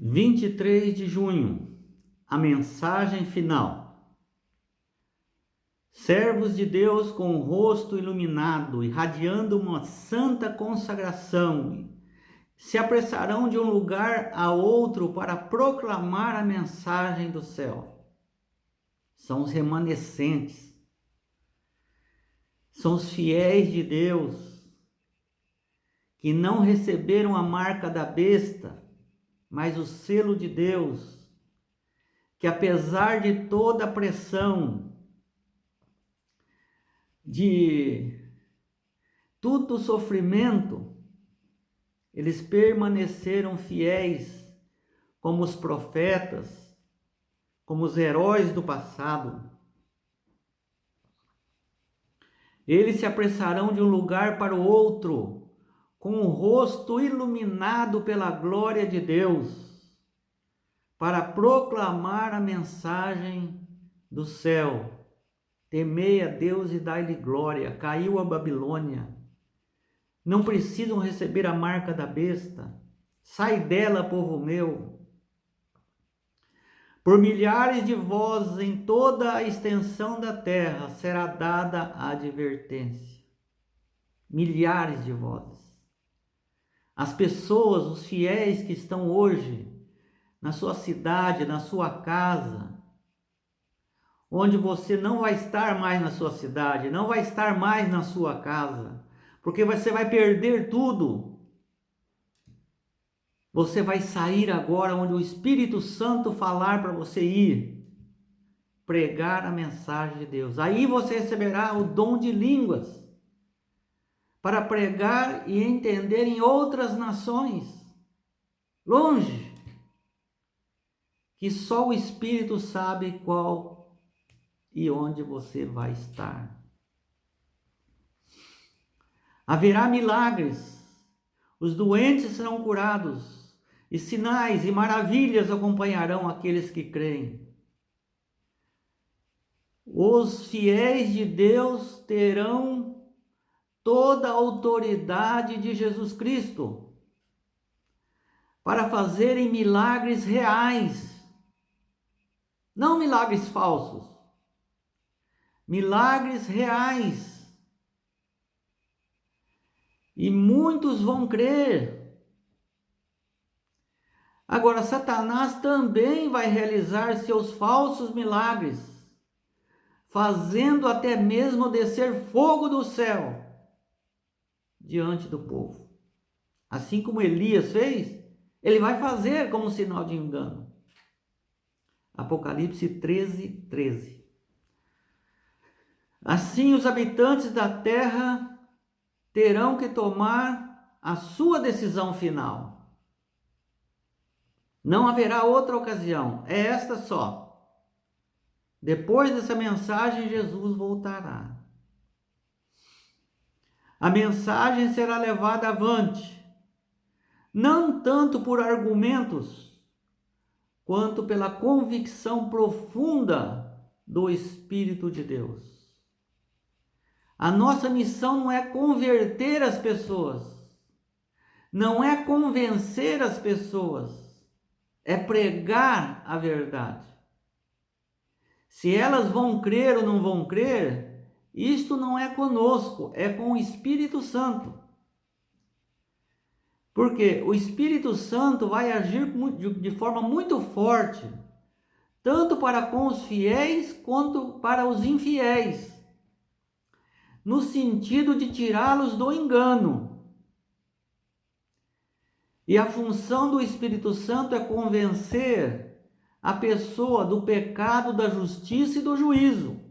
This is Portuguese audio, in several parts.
23 de junho, a mensagem final. Servos de Deus com o rosto iluminado, irradiando uma santa consagração, se apressarão de um lugar a outro para proclamar a mensagem do céu. São os remanescentes, são os fiéis de Deus, que não receberam a marca da besta, mas o selo de Deus, que apesar de toda a pressão, de todo o sofrimento, eles permaneceram fiéis como os profetas, como os heróis do passado. Eles se apressarão de um lugar para o outro, com o rosto iluminado pela glória de Deus, para proclamar a mensagem do céu. Temei a Deus e dai-lhe glória. Caiu a Babilônia. Não precisam receber a marca da besta. Sai dela, povo meu. Por milhares de vozes em toda a extensão da terra será dada a advertência. Milhares de vozes. As pessoas, os fiéis que estão hoje na sua cidade, na sua casa, onde você não vai estar mais na sua cidade, não vai estar mais na sua casa, porque você vai perder tudo. Você vai sair agora onde o Espírito Santo falar para você ir, pregar a mensagem de Deus. Aí você receberá o dom de línguas, para pregar e entender em outras nações, longe, que só o Espírito sabe qual e onde você vai estar. Haverá milagres, os doentes serão curados, e sinais e maravilhas acompanharão aqueles que creem. Os fiéis de Deus terão toda a autoridade de Jesus Cristo para fazerem milagres reais, não milagres falsos, milagres reais. E muitos vão crer. Agora, Satanás também vai realizar seus falsos milagres, fazendo até mesmo descer fogo do céu diante do povo. Assim como Elias fez, ele vai fazer como sinal de engano. Apocalipse 13:13. Assim os habitantes da terra terão que tomar a sua decisão final. Não haverá outra ocasião, é esta só. Depois dessa mensagem, Jesus voltará. A mensagem será levada avante, não tanto por argumentos, quanto pela convicção profunda do Espírito de Deus. A nossa missão não é converter as pessoas, não é convencer as pessoas, é pregar a verdade. Se elas vão crer ou não vão crer, isto não é conosco, é com o Espírito Santo. Porque o Espírito Santo vai agir de forma muito forte, tanto para com os fiéis quanto para os infiéis, no sentido de tirá-los do engano. E a função do Espírito Santo é convencer a pessoa do pecado, da justiça e do juízo.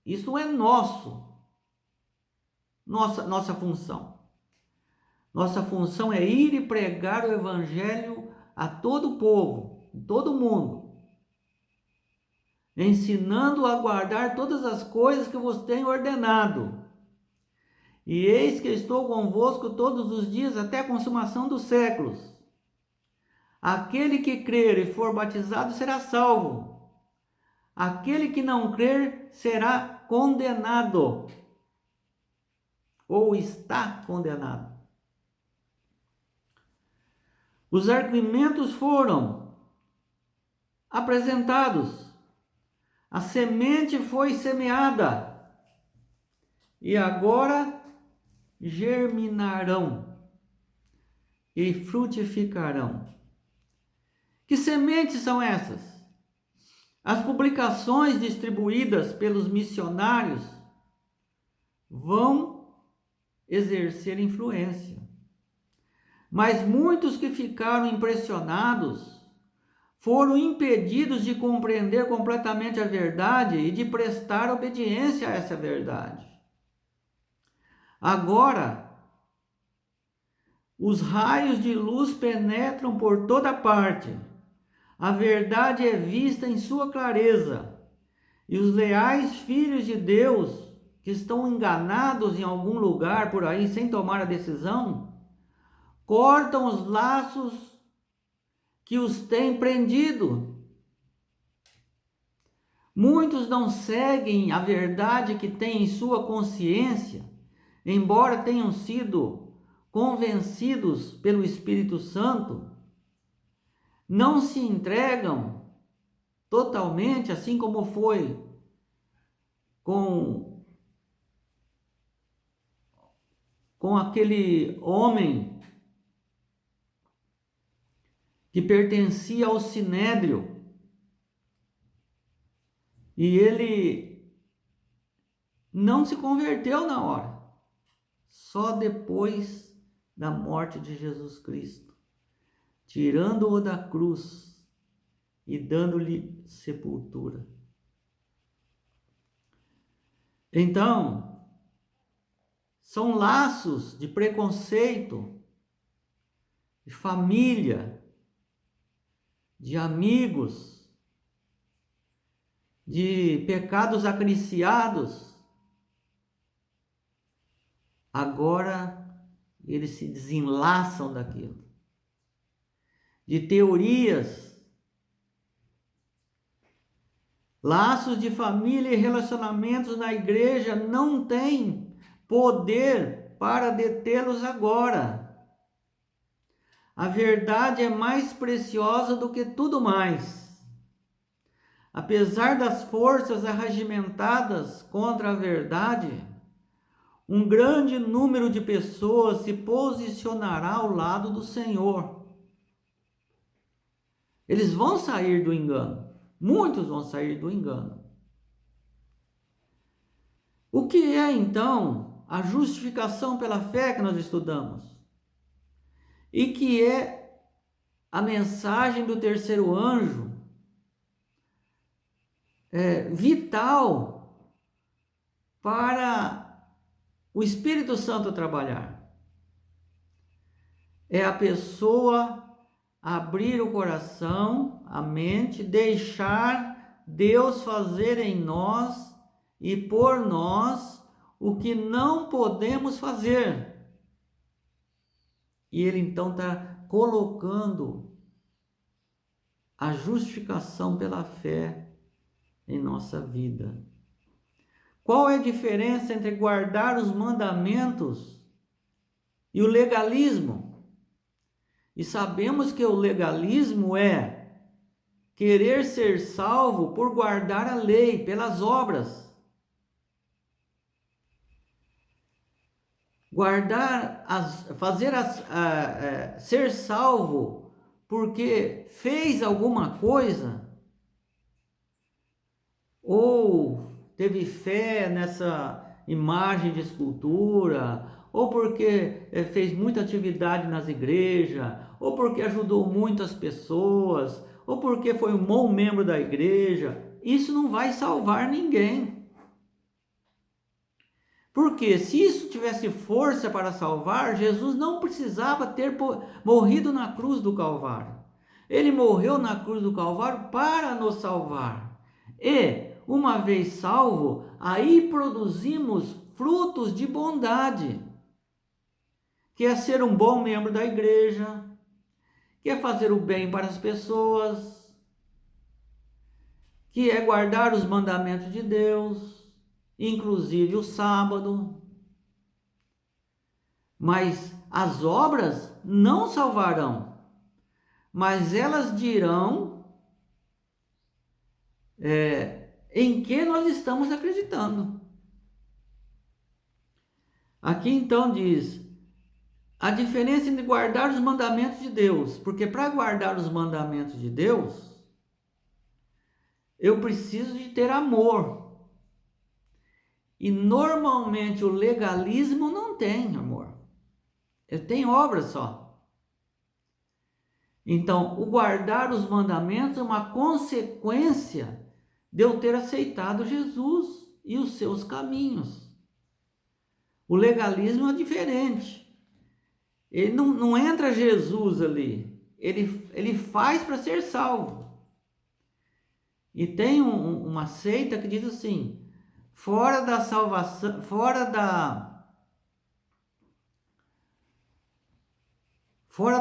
Isso é nossa função. Nossa função é ir e pregar o Evangelho a todo o povo, todo mundo, ensinando a guardar todas as coisas que vos tenho ordenado. E eis que estou convosco todos os dias até a consumação dos séculos. Aquele que crer e for batizado será salvo. Aquele que não crer será condenado, ou está condenado. Os argumentos foram apresentados, a semente foi semeada e agora germinarão e frutificarão. Que sementes são essas? As publicações distribuídas pelos missionários vão exercer influência. Mas muitos que ficaram impressionados foram impedidos de compreender completamente a verdade e de prestar obediência a essa verdade. Agora, os raios de luz penetram por toda parte. A verdade é vista em sua clareza. E os leais filhos de Deus, que estão enganados em algum lugar por aí sem tomar a decisão, cortam os laços que os têm prendido. Muitos não seguem a verdade que têm em sua consciência, embora tenham sido convencidos pelo Espírito Santo, não se entregam totalmente, assim como foi com aquele homem que pertencia ao Sinédrio, e ele não se converteu na hora, só depois da morte de Jesus Cristo, tirando-o da cruz e dando-lhe sepultura. Então, são laços de preconceito, de família, de amigos, de pecados acariciados. Agora eles se desenlaçam daquilo, de teorias, laços de família e relacionamentos na igreja não têm poder para detê-los agora. A verdade é mais preciosa do que tudo mais. Apesar das forças arregimentadas contra a verdade, um grande número de pessoas se posicionará ao lado do Senhor. Eles vão sair do engano. Muitos vão sair do engano. O que é, então, a justificação pela fé que nós estudamos? E que é a mensagem do terceiro anjo, vital para o Espírito Santo trabalhar. É a pessoa abrir o coração, a mente, deixar Deus fazer em nós e por nós o que não podemos fazer. E ele então está colocando a justificação pela fé em nossa vida. Qual é a diferença entre guardar os mandamentos e o legalismo? E sabemos que o legalismo é querer ser salvo por guardar a lei, pelas obras. Ser salvo porque fez alguma coisa, ou teve fé nessa imagem de escultura, ou porque fez muita atividade nas igrejas, ou porque ajudou muitas pessoas, ou porque foi um bom membro da igreja. Isso não vai salvar ninguém. Porque se isso tivesse força para salvar, Jesus não precisava ter morrido na cruz do Calvário. Ele morreu na cruz do Calvário para nos salvar. E, uma vez salvo, aí produzimos frutos de bondade, que é ser um bom membro da igreja, que é fazer o bem para as pessoas, que é guardar os mandamentos de Deus, inclusive o sábado. Mas as obras não salvarão. mas elas dirão em que nós estamos acreditando. Aqui então diz a diferença entre guardar os mandamentos de Deus, porque para guardar os mandamentos de Deus, eu preciso de ter amor. E normalmente o legalismo não tem amor. Ele tem obras só. Então, o guardar os mandamentos é uma consequência de eu ter aceitado Jesus e os seus caminhos. O legalismo é diferente. Ele não entra Jesus ali. Ele faz para ser salvo. E tem uma seita que diz assim: fora da salvação, fora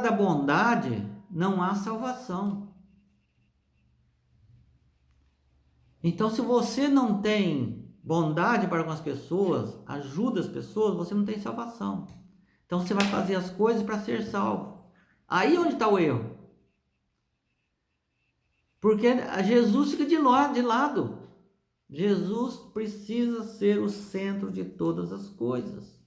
da bondade, não há salvação. Então, se você não tem bondade para com as pessoas, ajuda as pessoas, você não tem salvação. Então, você vai fazer as coisas para ser salvo. Aí onde está o erro. Porque Jesus fica de lado. Jesus precisa ser o centro de todas as coisas.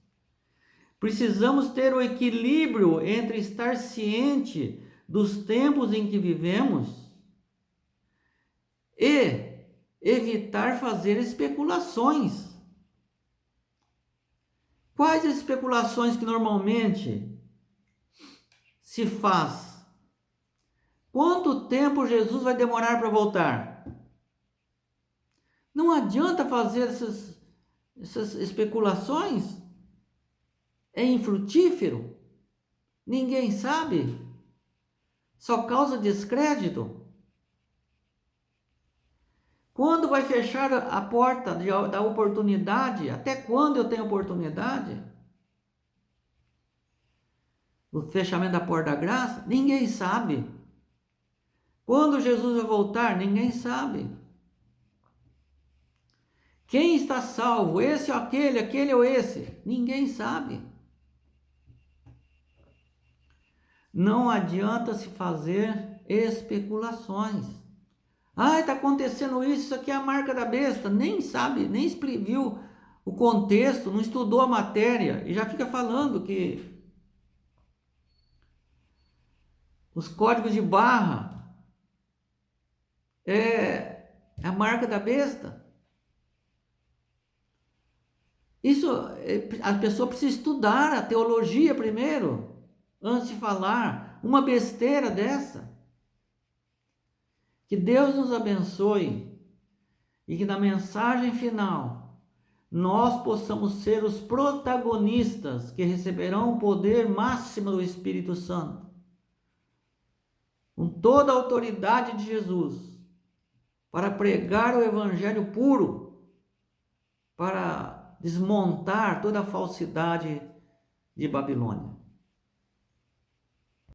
Precisamos ter o equilíbrio entre estar ciente dos tempos em que vivemos e evitar fazer especulações. Quais as especulações que normalmente se faz? Quanto tempo Jesus vai demorar para voltar? Não adianta fazer essas especulações. É infrutífero. Ninguém sabe. Só causa descrédito. Quando vai fechar a porta da oportunidade? Até quando eu tenho oportunidade? O fechamento da porta da graça? Ninguém sabe. Quando Jesus vai voltar? Ninguém sabe. Quem está salvo? Esse ou aquele ou esse? Ninguém sabe. Não adianta se fazer especulações. Ah, está acontecendo isso aqui é a marca da besta. Nem sabe, nem viu o contexto, não estudou a matéria e já fica falando que os códigos de barra é a marca da besta. Isso, a pessoa precisa estudar a teologia primeiro, antes de falar uma besteira dessa. Que Deus nos abençoe e que na mensagem final nós possamos ser os protagonistas que receberão o poder máximo do Espírito Santo, com toda a autoridade de Jesus, para pregar o evangelho puro, para desmontar toda a falsidade de Babilônia.